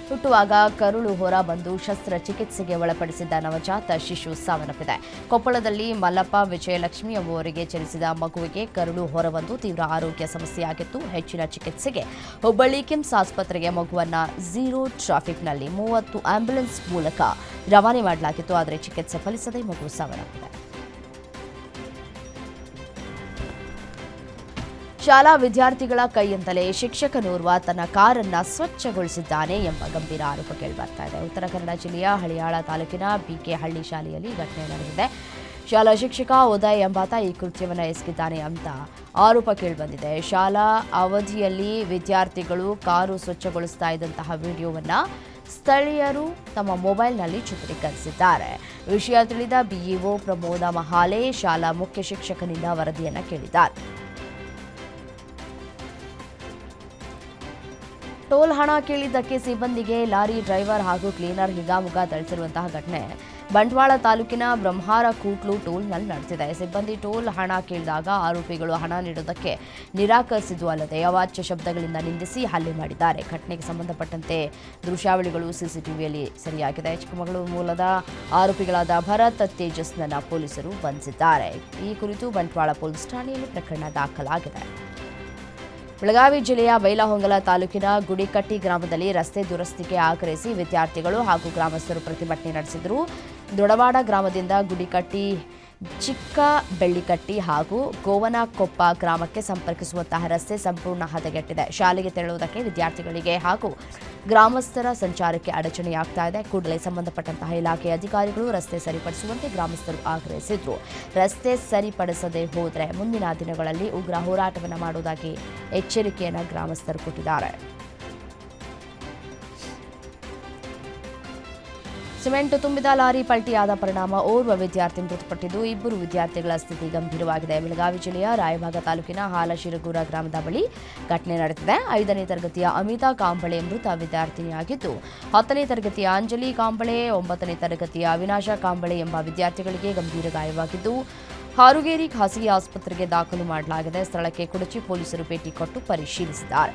ಹುಟ್ಟುವಾಗ ಕರುಳು ಹೊರ ಬಂದು ಶಸ್ತ್ರಚಿಕಿತ್ಸೆಗೆ ಒಳಪಡಿಸಿದ್ದ ನವಜಾತ ಶಿಶು ಸಾವನ್ನಪ್ಪಿದೆ. ಕೊಪ್ಪಳದಲ್ಲಿ ಮಲ್ಲಪ್ಪ ವಿಜಯಲಕ್ಷ್ಮಿ ಎಂಬುವರಿಗೆ ಜನಿಸಿದ ಮಗುವಿಗೆ ಕರುಳು ಹೊರಬಂದು ತೀವ್ರ ಆರೋಗ್ಯ ಸಮಸ್ಯೆಯಾಗಿತ್ತು. ಹೆಚ್ಚಿನ ಚಿಕಿತ್ಸೆಗೆ ಹುಬ್ಬಳ್ಳಿ ಕಿಮ್ಸ್ ಆಸ್ಪತ್ರೆಗೆ ಮಗುವನ್ನ ಝೀರೋ ಟ್ರಾಫಿಕ್ನಲ್ಲಿ 30 ಆಂಬ್ಯುಲೆನ್ಸ್ ಮೂಲಕ ರವಾನೆ ಮಾಡಲಾಗಿತ್ತು. ಆದರೆ ಚಿಕಿತ್ಸೆ ಫಲಿಸದೆ ಮಗು ಸಾವನ್ನಪ್ಪಿದೆ. ಶಾಲಾ ವಿದ್ಯಾರ್ಥಿಗಳ ಕೈಯಿಂದಲೇ ಶಿಕ್ಷಕನೋರ್ವ ತನ್ನ ಕಾರನ್ನ ಸ್ವಚ್ಛಗೊಳಿಸಿದ್ದಾನೆ ಎಂಬ ಗಂಭೀರ ಆರೋಪ ಕೇಳಿಬರ್ತಾ ಇದೆ. ಉತ್ತರ ಕನ್ನಡ ಜಿಲ್ಲೆಯ ಹಳಿಯಾಳ ತಾಲೂಕಿನ ಬಿಕೆ-ಹಳ್ಳಿ ಶಾಲೆಯಲ್ಲಿ ಘಟನೆ ನಡೆದಿದೆ. ಶಾಲಾ ಶಿಕ್ಷಕ ಉದಯ್ ಎಂಬಾತ ಈ ಕೃತ್ಯವನ್ನು ಎಸಗಿದ್ದಾನೆ ಅಂತ ಆರೋಪ ಕೇಳಿಬಂದಿದೆ. ಶಾಲಾ ಅವಧಿಯಲ್ಲಿ ವಿದ್ಯಾರ್ಥಿಗಳು ಕಾರು ಸ್ವಚ್ಛಗೊಳಿಸ್ತಾ ಇದ್ದಂತಹ ವಿಡಿಯೋವನ್ನು ಸ್ಥಳೀಯರು ತಮ್ಮ ಮೊಬೈಲ್ನಲ್ಲಿ ಚಿತ್ರೀಕರಿಸಿದ್ದಾರೆ. ವಿಷಯ ತಿಳಿದ ಬಿಇಒ ಪ್ರಮೋದ ಮಹಾಲೆ ಶಾಲಾ ಮುಖ್ಯ ಶಿಕ್ಷಕನಿಂದ ವರದಿಯನ್ನು ಕೇಳಿದ್ದಾರೆ. ಟೋಲ್ ಹಣ ಕೇಳಿದ್ದಕ್ಕೆ ಸಿಬ್ಬಂದಿಗೆ ಲಾರಿ ಡ್ರೈವರ್ ಹಾಗೂ ಕ್ಲೀನರ್ ಹಿಗಾಮುಗ ಥಳಿಸಿರುವಂತಹ ಘಟನೆ ಬಂಟ್ವಾಳ ತಾಲೂಕಿನ ಬ್ರಹ್ಮಾರ ಕೂಟ್ಲು ಟೋಲ್ನಲ್ಲಿ ನಡೆದಿದೆ. ಸಿಬ್ಬಂದಿ ಟೋಲ್ ಹಣ ಕೇಳಿದಾಗ ಆರೋಪಿಗಳು ಹಣ ನೀಡುವುದಕ್ಕೆ ನಿರಾಕರಿಸಿದ್ದು ಅಲ್ಲದೆ ಅವಾಚ್ಯ ಶಬ್ದಗಳಿಂದ ನಿಂದಿಸಿ ಹಲ್ಲೆ ಮಾಡಿದ್ದಾರೆ. ಘಟನೆಗೆ ಸಂಬಂಧಪಟ್ಟಂತೆ ದೃಶ್ಯಾವಳಿಗಳು ಸಿಸಿಟಿವಿಯಲ್ಲಿ ಸೆರೆಯಾಗಿದೆ. ಚಿಕ್ಕಮಗಳೂರು ಮೂಲದ ಆರೋಪಿಗಳಾದ ಭರತ್ ತೇಜಸ್ನನ್ನ ಪೊಲೀಸರು ಬಂಧಿಸಿದ್ದಾರೆ. ಈ ಕುರಿತು ಬಂಟ್ವಾಳ ಪೊಲೀಸ್ ಠಾಣೆಯಲ್ಲಿ ಪ್ರಕರಣ ದಾಖಲಾಗಿದೆ. ಬೆಳಗಾವಿ ಜಿಲ್ಲೆಯ ಬೈಲಹೊಂಗಲ ತಾಲೂಕಿನ ಗುಡಿಕಟ್ಟಿ ಗ್ರಾಮದಲ್ಲಿ ರಸ್ತೆ ದುರಸ್ತಿಗೆ ಆಗ್ರಹಿಸಿ ವಿದ್ಯಾರ್ಥಿಗಳು ಹಾಗೂ ಗ್ರಾಮಸ್ಥರು ಪ್ರತಿಭಟನೆ ನಡೆಸಿದರು. ದೊಡವಾಡ ಗ್ರಾಮದಿಂದ ಗುಡಿಕಟ್ಟಿ, ಚಿಕ್ಕ ಬೆಳ್ಳಿಕಟ್ಟಿ ಹಾಗೂ ಗೋವನಕೊಪ್ಪ ಗ್ರಾಮಕ್ಕೆ ಸಂಪರ್ಕಿಸುವಂತಹ ರಸ್ತೆ ಸಂಪೂರ್ಣ ಹದಗೆಟ್ಟಿದೆ. ಶಾಲೆಗೆ ತೆರಳುವುದಕ್ಕೆ ವಿದ್ಯಾರ್ಥಿಗಳಿಗೆ ಹಾಗೂ ಗ್ರಾಮಸ್ಥರ ಸಂಚಾರಕ್ಕೆ ಅಡಚಣೆಯಾಗ್ತಾ ಇದೆ. ಕೂಡಲೇ ಸಂಬಂಧಪಟ್ಟಂತಹ ಇಲಾಖೆಯ ಅಧಿಕಾರಿಗಳು ರಸ್ತೆ ಸರಿಪಡಿಸುವಂತೆ ಗ್ರಾಮಸ್ಥರು ಆಗ್ರಹಿಸಿದ್ರು. ರಸ್ತೆ ಸರಿಪಡಿಸದೆ ಹೋದರೆ ಮುಂದಿನ ದಿನಗಳಲ್ಲಿ ಉಗ್ರ ಹೋರಾಟವನ್ನು ಮಾಡುವುದಾಗಿ ಎಚ್ಚರಿಕೆಯನ್ನು ಗ್ರಾಮಸ್ಥರು ಕೊಟ್ಟಿದ್ದಾರೆ. ಸಿಮೆಂಟ್ ತುಂಬಿದ ಲಾರಿ ಪಲ್ಟಿಯಾದ ಪರಿಣಾಮ ಓರ್ವ ವಿದ್ಯಾರ್ಥಿ ಮೃತಪಟ್ಟಿದ್ದು, ಇಬ್ಬರು ವಿದ್ಯಾರ್ಥಿಗಳ ಸ್ಥಿತಿ ಗಂಭೀರವಾಗಿದೆ. ಬೆಳಗಾವಿ ಜಿಲ್ಲೆಯ ರಾಯಭಾಗ ತಾಲೂಕಿನ ಹಾಲಶಿರಗೂರ ಗ್ರಾಮದ ಬಳಿ ಘಟನೆ ನಡೆದಿದೆ. 5ನೇ ತರಗತಿಯ ಅಮಿತಾ ಕಾಂಬಳೆ ಮೃತ ವಿದ್ಯಾರ್ಥಿನಿಯಾಗಿದ್ದು, 10ನೇ ತರಗತಿಯ ಅಂಜಲಿ ಕಾಂಬಳೆ, 9ನೇ ತರಗತಿಯ ಅವಿನಾಶ ಕಾಂಬಳೆ ಎಂಬ ವಿದ್ಯಾರ್ಥಿಗಳಿಗೆ ಗಂಭೀರ ಗಾಯವಾಗಿದ್ದು ಹಾರುಗೇರಿ ಖಾಸಗಿ ಆಸ್ಪತ್ರೆಗೆ ದಾಖಲು ಮಾಡಲಾಗಿದೆ. ಸ್ಥಳಕ್ಕೆ ಕುಡಚಿ ಪೊಲೀಸರು ಭೇಟಿ ಕೊಟ್ಟು ಪರಿಶೀಲಿಸಿದ್ದಾರೆ.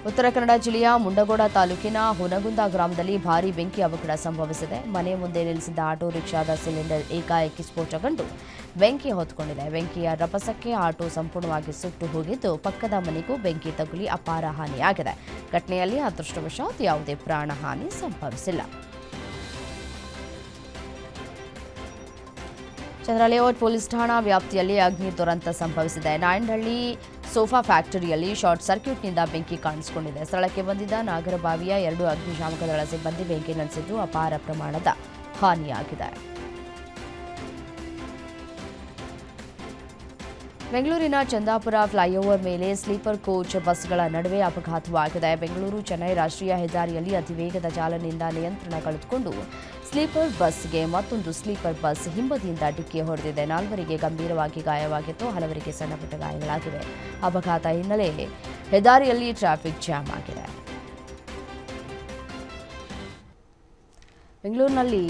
ಉತ್ತರ ಕನ್ನಡ ಜಿಲ್ಲೆಯ ಮುಂಡಗೋಡ ತಾಲೂಕಿನ ಹುನಗುಂದ ಗ್ರಾಮದಲ್ಲಿ ಭಾರೀ ಬೆಂಕಿ ಅವಘಡ ಸಂಭವಿಸಿದೆ. ಮನೆ ಮುಂದೆ ನಿಲ್ಲಿಸಿದ್ದ ಆಟೋ ರಿಕ್ಷಾದ ಸಿಲಿಂಡರ್ ಏಕಾಏಕಿ ಸ್ಫೋಟಗೊಂಡು ಬೆಂಕಿ ಹೊತ್ತುಕೊಂಡಿದೆ. ಬೆಂಕಿಯ ರಭಸಕ್ಕೆ ಆಟೋ ಸಂಪೂರ್ಣವಾಗಿ ಸುಟ್ಟು ಹೋಗಿದ್ದು, ಪಕ್ಕದ ಮನೆಗೂ ಬೆಂಕಿ ತಗುಲಿ ಅಪಾರ ಹಾನಿಯಾಗಿದೆ. ಘಟನೆಯಲ್ಲಿ ಅದೃಷ್ಟವಶಾತ್ ಯಾವುದೇ ಪ್ರಾಣಹಾನಿ ಸಂಭವಿಸಿಲ್ಲ. ಚಂದ್ರಲೇಔಟ್ ಪೊಲೀಸ್ ಠಾಣಾ ವ್ಯಾಪ್ತಿಯಲ್ಲಿ ಅಗ್ನಿ ದುರಂತ ಸಂಭವಿಸಿದೆ. ನಾಯಂಡಹಳ್ಳಿ ಸೋಫಾ ಫ್ಯಾಕ್ಟರಿಯಲ್ಲಿ ಶಾರ್ಟ್ ಸರ್ಕ್ಯೂಟ್ನಿಂದ ಬೆಂಕಿ ಕಾಣಿಸಿಕೊಂಡಿದೆ. ಸ್ಥಳಕ್ಕೆ ಬಂದಿದ್ದ ನಾಗರಬಾವಿಯ 2 ಅಗ್ನಿಶಾಮಕ ದಳ ಸಿಬ್ಬಂದಿ ಬೆಂಕಿ ನಂದಿಸಿದ್ದು ಅಪಾರ ಪ್ರಮಾಣದ ಹಾನಿಯಾಗಿದೆ. ಬೆಂಗಳೂರಿನ ಚಂದಾಪುರ ಫ್ಲೈಓವರ್ ಮೇಲೆ ಸ್ಲೀಪರ್ ಕೋಚ್ ಬಸ್ಗಳ ನಡುವೆ ಅಪಘಾತವಾಗಿದೆ. ಬೆಂಗಳೂರು ಚೆನ್ನೈ ರಾಷ್ಟ್ರೀಯ ಹೆದ್ದಾರಿಯಲ್ಲಿ ಅತಿವೇಗದ ಚಾಲನೆಯಿಂದ ನಿಯಂತ್ರಣ ಕಳೆದುಕೊಂಡು ಸ್ಲೀಪರ್ ಬಸ್ಗೆ ಮತ್ತೊಂದು ಸ್ಲೀಪರ್ ಬಸ್ ಹಿಂಬದಿಯಿಂದ ಡಿಕ್ಕಿ ಹೊಡೆದಿದೆ. 4ವರಿಗೆ ಗಂಭೀರವಾಗಿ ಗಾಯವಾಗಿದ್ದು, ಹಲವರಿಗೆ ಸಣ್ಣಪುಟ್ಟ ಗಾಯಗಳಾಗಿವೆ. ಅಪಘಾತ ಹಿನ್ನೆಲೆ ಹೆದ್ದಾರಿಯಲ್ಲಿ ಟ್ರಾಫಿಕ್ ಜಾಮ್ ಆಗಿದೆ. ಬೆಂಗಳೂರಿನಲ್ಲಿ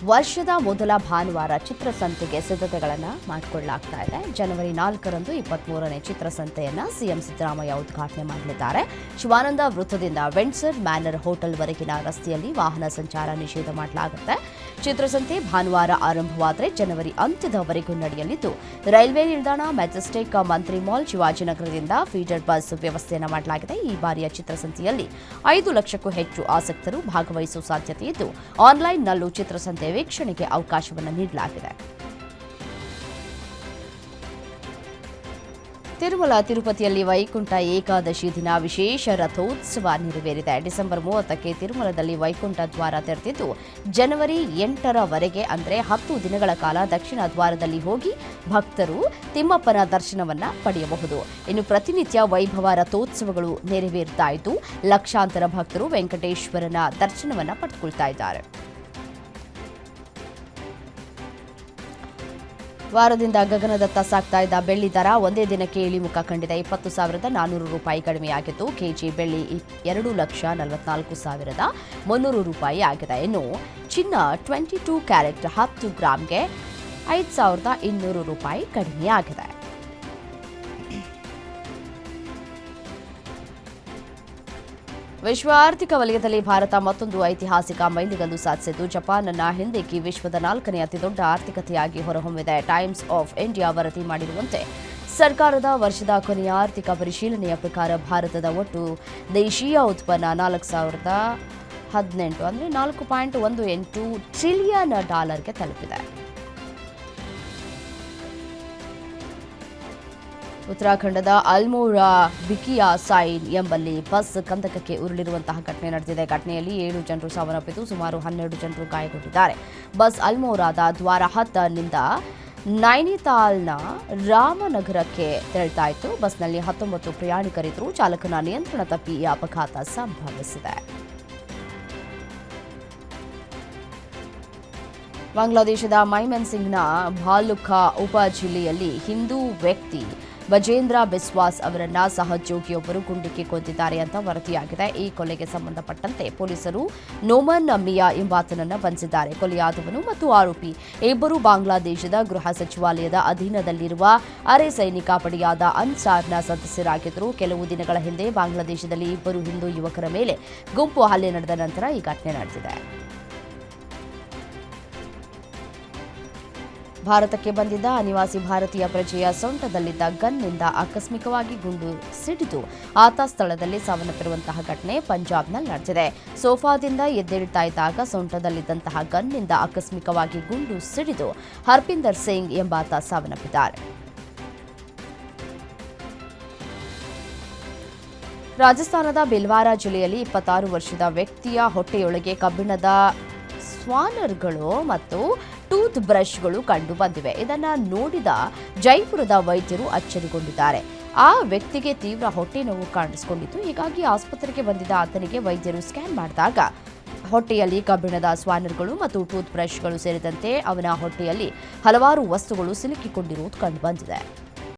ವರ್ಷದ ಮೊದಲ ಭಾನುವಾರ ಚಿತ್ರಸಂತೆಗೆ ಸಿದ್ಧತೆಗಳನ್ನು ಮಾಡಿಕೊಳ್ಳಲಾಗ್ತಾ ಇದೆ. ಜನವರಿ 4ರಂದು 23ನೇ ಚಿತ್ರಸಂತೆಯನ್ನು ಸಿಎಂ ಸಿದ್ದರಾಮಯ್ಯ ಉದ್ಘಾಟನೆ ಮಾಡಲಿದ್ದಾರೆ. ಶಿವಾನಂದ ವೃತ್ತದಿಂದ ವೆಂಡ್ಸರ್ ಮ್ಯಾನರ್ ಹೋಟೆಲ್ವರೆಗಿನ ರಸ್ತೆಯಲ್ಲಿ ವಾಹನ ಸಂಚಾರ ನಿಷೇಧ ಮಾಡಲಾಗುತ್ತೆ. ಚಿತ್ರಸಂತೆ ಭಾನುವಾರ ಆರಂಭವಾದರೆ ಜನವರಿ ಅಂತ್ಯದವರೆಗೂ ನಡೆಯಲಿದ್ದು, ರೈಲ್ವೆ ನಿಲ್ದಾಣ, ಮೆಜೆಸ್ಟಿಕ್, ಮಂತ್ರಿ ಮಾಲ್, ಶಿವಾಜಿನಗರದಿಂದ ಫೀಡರ್ ಬಸ್ ವ್ಯವಸ್ಥೆಯನ್ನು ಮಾಡಲಾಗಿದೆ. ಈ ಬಾರಿಯ ಚಿತ್ರಸಂತೆಯಲ್ಲಿ 5 ಲಕ್ಷಕ್ಕೂ ಹೆಚ್ಚು ಆಸಕ್ತರು ಭಾಗವಹಿಸುವ ಸಾಧ್ಯತೆ ಇದ್ದು, ಆನ್ಲೈನ್ನಲ್ಲೂ ಚಿತ್ರಸಂತೆ ವೀಕ್ಷಣೆಗೆ ಅವಕಾಶವನ್ನು ನೀಡಲಾಗಿದೆ. ತಿರುಮಲ ತಿರುಪತಿಯಲ್ಲಿ ವೈಕುಂಠ ಏಕಾದಶಿ ದಿನ ವಿಶೇಷ ರಥೋತ್ಸವ ನೆರವೇರಿದೆ. ಡಿಸೆಂಬರ್ 30ಕ್ಕೆ ತಿರುಮಲದಲ್ಲಿ ವೈಕುಂಠ ದ್ವಾರ ತೆರೆದಿದ್ದು, ಜನವರಿ 8ರವರೆಗೆ ಅಂದರೆ 10 ದಿನಗಳ ಕಾಲ ದಕ್ಷಿಣ ದ್ವಾರದಲ್ಲಿ ಹೋಗಿ ಭಕ್ತರು ತಿಮ್ಮಪ್ಪನ ದರ್ಶನವನ್ನ ಪಡೆಯಬಹುದು. ಇನ್ನು ಪ್ರತಿನಿತ್ಯ ವೈಭವ ರಥೋತ್ಸವಗಳು ನೆರವೇರುತ್ತಾ ಇದ್ದು, ಲಕ್ಷಾಂತರ ಭಕ್ತರು ವೆಂಕಟೇಶ್ವರನ ದರ್ಶನವನ್ನ ಪಡೆದುಕೊಳ್ತಾ ಇದ್ದಾರೆ. ವಾರದಿಂದ ಗಗನದತ್ತ ಸಾಗ್ತಾ ಇದ್ದ ಬೆಳ್ಳಿ ದರ ಒಂದೇ ದಿನಕ್ಕೆ ಇಳಿಮುಖ ಕಂಡಿದೆ. 20,400 ರೂಪಾಯಿ ಕಡಿಮೆಯಾಗಿದ್ದು, ಕೆಜಿ ಬೆಳ್ಳಿ 2,44,300 ರೂಪಾಯಿ ಆಗಿದೆ. ಇನ್ನು ಚಿನ್ನ 22 ಕ್ಯಾರೆಟ್ 10 ಗ್ರಾಂಗೆ 5,200 ರೂಪಾಯಿ ಕಡಿಮೆಯಾಗಿದೆ. ವಿಶ್ವ ಆರ್ಥಿಕ ವಲಯದಲ್ಲಿ ಭಾರತ ಮತ್ತೊಂದು ಐತಿಹಾಸಿಕ ಮೈಲಿಗಲ್ಲು ಸಾಧಿಸಿದ್ದು ಜಪಾನ್ನ ಹಿಂದೆಕ್ಕಿ ವಿಶ್ವದ 4ನೇ ಅತಿದೊಡ್ಡ ಆರ್ಥಿಕತೆಯಾಗಿ ಹೊರಹೊಮ್ಮಿದೆ. ಟೈಮ್ಸ್ ಆಫ್ ಇಂಡಿಯಾ ವರದಿ ಮಾಡಿರುವಂತೆ ಸರ್ಕಾರದ ವರ್ಷದ ಕೊನೆಯ ಆರ್ಥಿಕ ಪರಿಶೀಲನೆಯ ಪ್ರಕಾರ ಭಾರತದ ಒಟ್ಟು ದೇಶೀಯ ಉತ್ಪನ್ನ $4,018 ಅಂದರೆ $4.18 ಟ್ರಿಲಿಯನ್ ತಲುಪಿದೆ. ಉತ್ತರಾಖಂಡದ ಅಲ್ಮೋರಾ ಬಿಕಿಯಾ ಸೈನ್ ಎಂಬಲ್ಲಿ ಬಸ್ ಕಂದಕಕ್ಕೆ ಉರುಳಿರುವಂತಹ ಘಟನೆ ನಡೆದಿದೆ. ಘಟನೆಯಲ್ಲಿ 7 ಜನರು ಸಾವನ್ನಪ್ಪಿದ್ದು ಸುಮಾರು 12 ಜನರು ಗಾಯಗೊಂಡಿದ್ದಾರೆ. ಬಸ್ ಅಲ್ಮೋರಾದ ದ್ವಾರ 10ನಿಂದ ನೈನಿತಾಲ್ನ ರಾಮನಗರಕ್ಕೆ ತೆರಳ್ತಾ ಇತ್ತು. ಬಸ್ನಲ್ಲಿ 19 ಪ್ರಯಾಣಿಕರಿದ್ದರು. ಚಾಲಕನ ನಿಯಂತ್ರಣ ತಪ್ಪಿ ಈ ಅಪಘಾತ ಸಂಭವಿಸಿದೆ. ಬಾಂಗ್ಲಾದೇಶದ ಮೈಮೆನ್ಸಿಂಗ್ನ ಭಾಲುಖಾ ಉಪ ಜಿಲ್ಲೆಯಲ್ಲಿ ಹಿಂದೂ ವ್ಯಕ್ತಿ ಬಜೇಂದ್ರ ಬಿಸ್ವಾಸ್ ಅವರನ್ನ ಸಹೋದ್ಯೋಗಿಯೊಬ್ಬರು ಗುಂಡಿಕ್ಕಿ ಕೊಂದಿದ್ದಾರೆ ಅಂತ ವರದಿಯಾಗಿದೆ. ಈ ಕೊಲೆಗೆ ಸಂಬಂಧಪಟ್ಟಂತೆ ಪೊಲೀಸರು ನೋಮನ್ ಮಿಯಾ ಎಂಬಾತನನ್ನು ಬಂಧಿಸಿದ್ದಾರೆ. ಕೊಲೆಯಾದವನು ಮತ್ತು ಆರೋಪಿ ಇಬ್ಬರು ಬಾಂಗ್ಲಾದೇಶದ ಗೃಹ ಸಚಿವಾಲಯದ ಅಧೀನದಲ್ಲಿರುವ ಅರೆ ಸೈನಿಕ ಪಡೆಯಾದ ಅನ್ಸಾರ್ನ ಸದಸ್ಯರಾಗಿದ್ದರು. ಕೆಲವು ದಿನಗಳ ಹಿಂದೆ ಬಾಂಗ್ಲಾದೇಶದಲ್ಲಿ ಇಬ್ಬರು ಹಿಂದೂ ಯುವಕರ ಮೇಲೆ ಗುಂಪು ಹಲ್ಲೆ ನಡೆದ ನಂತರ ಈ ಘಟನೆ ನಡೆದಿದೆ. ಭಾರತಕ್ಕೆ ಬಂದಿದ್ದ ಅನಿವಾಸಿ ಭಾರತೀಯ ಪ್ರಜೆಯ ಸೊಂಟದಲ್ಲಿದ್ದ ಗನ್ನಿಂದ ಆಕಸ್ಮಿಕವಾಗಿ ಗುಂಡು ಸಿಡಿದು ಆತ ಸ್ಥಳದಲ್ಲಿ ಸಾವನ್ನಪ್ಪಿರುವಂತಹ ಘಟನೆ ಪಂಜಾಬ್ನಲ್ಲಿ ನಡೆದಿದೆ. ಸೋಫಾದಿಂದ ಎದ್ದೇಳ್ತಾ ಇದ್ದಾಗ ಸೊಂಟದಲ್ಲಿದ್ದಂತಹ ಗನ್ನಿಂದ ಆಕಸ್ಮಿಕವಾಗಿ ಗುಂಡು ಸಿಡಿದು ಹರ್ಪಿಂದರ್ ಸಿಂಗ್ ಎಂಬಾತ ಸಾವನ್ನಪ್ಪಿದ್ದಾರೆ. ರಾಜಸ್ಥಾನದ ಬಿಲ್ವಾರಾ ಜಿಲ್ಲೆಯಲ್ಲಿ 26 ವರ್ಷದ ವ್ಯಕ್ತಿಯ ಹೊಟ್ಟೆಯೊಳಗೆ ಕಬ್ಬಿಣದ ಸ್ವಾನರ್ಗಳು ಮತ್ತು ಟೂತ್ ಬ್ರಷ್ಗಳು ಕಂಡು ಬಂದಿವೆ. ಇದನ್ನ ನೋಡಿದ ಜೈಪುರದ ವೈದ್ಯರು ಅಚ್ಚರಿಗೊಂಡಿದ್ದಾರೆ. ಆ ವ್ಯಕ್ತಿಗೆ ತೀವ್ರ ಹೊಟ್ಟೆ ನೋವು ಕಾಣಿಸಿಕೊಂಡಿತ್ತು. ಹೀಗಾಗಿ ಆಸ್ಪತ್ರೆಗೆ ಬಂದಿದ್ದ ಆತನಿಗೆ ವೈದ್ಯರು ಸ್ಕ್ಯಾನ್ ಮಾಡಿದಾಗ ಹೊಟ್ಟೆಯಲ್ಲಿ ಕಬ್ಬಿಣದ ಸ್ವಾನರ್ಗಳು ಮತ್ತು ಟೂತ್ ಬ್ರಷ್ಗಳು ಸೇರಿದಂತೆ ಅವನ ಹೊಟ್ಟೆಯಲ್ಲಿ ಹಲವಾರು ವಸ್ತುಗಳು ಸಿಲುಕಿಕೊಂಡಿರುವುದು ಕಂಡುಬಂದಿದೆ.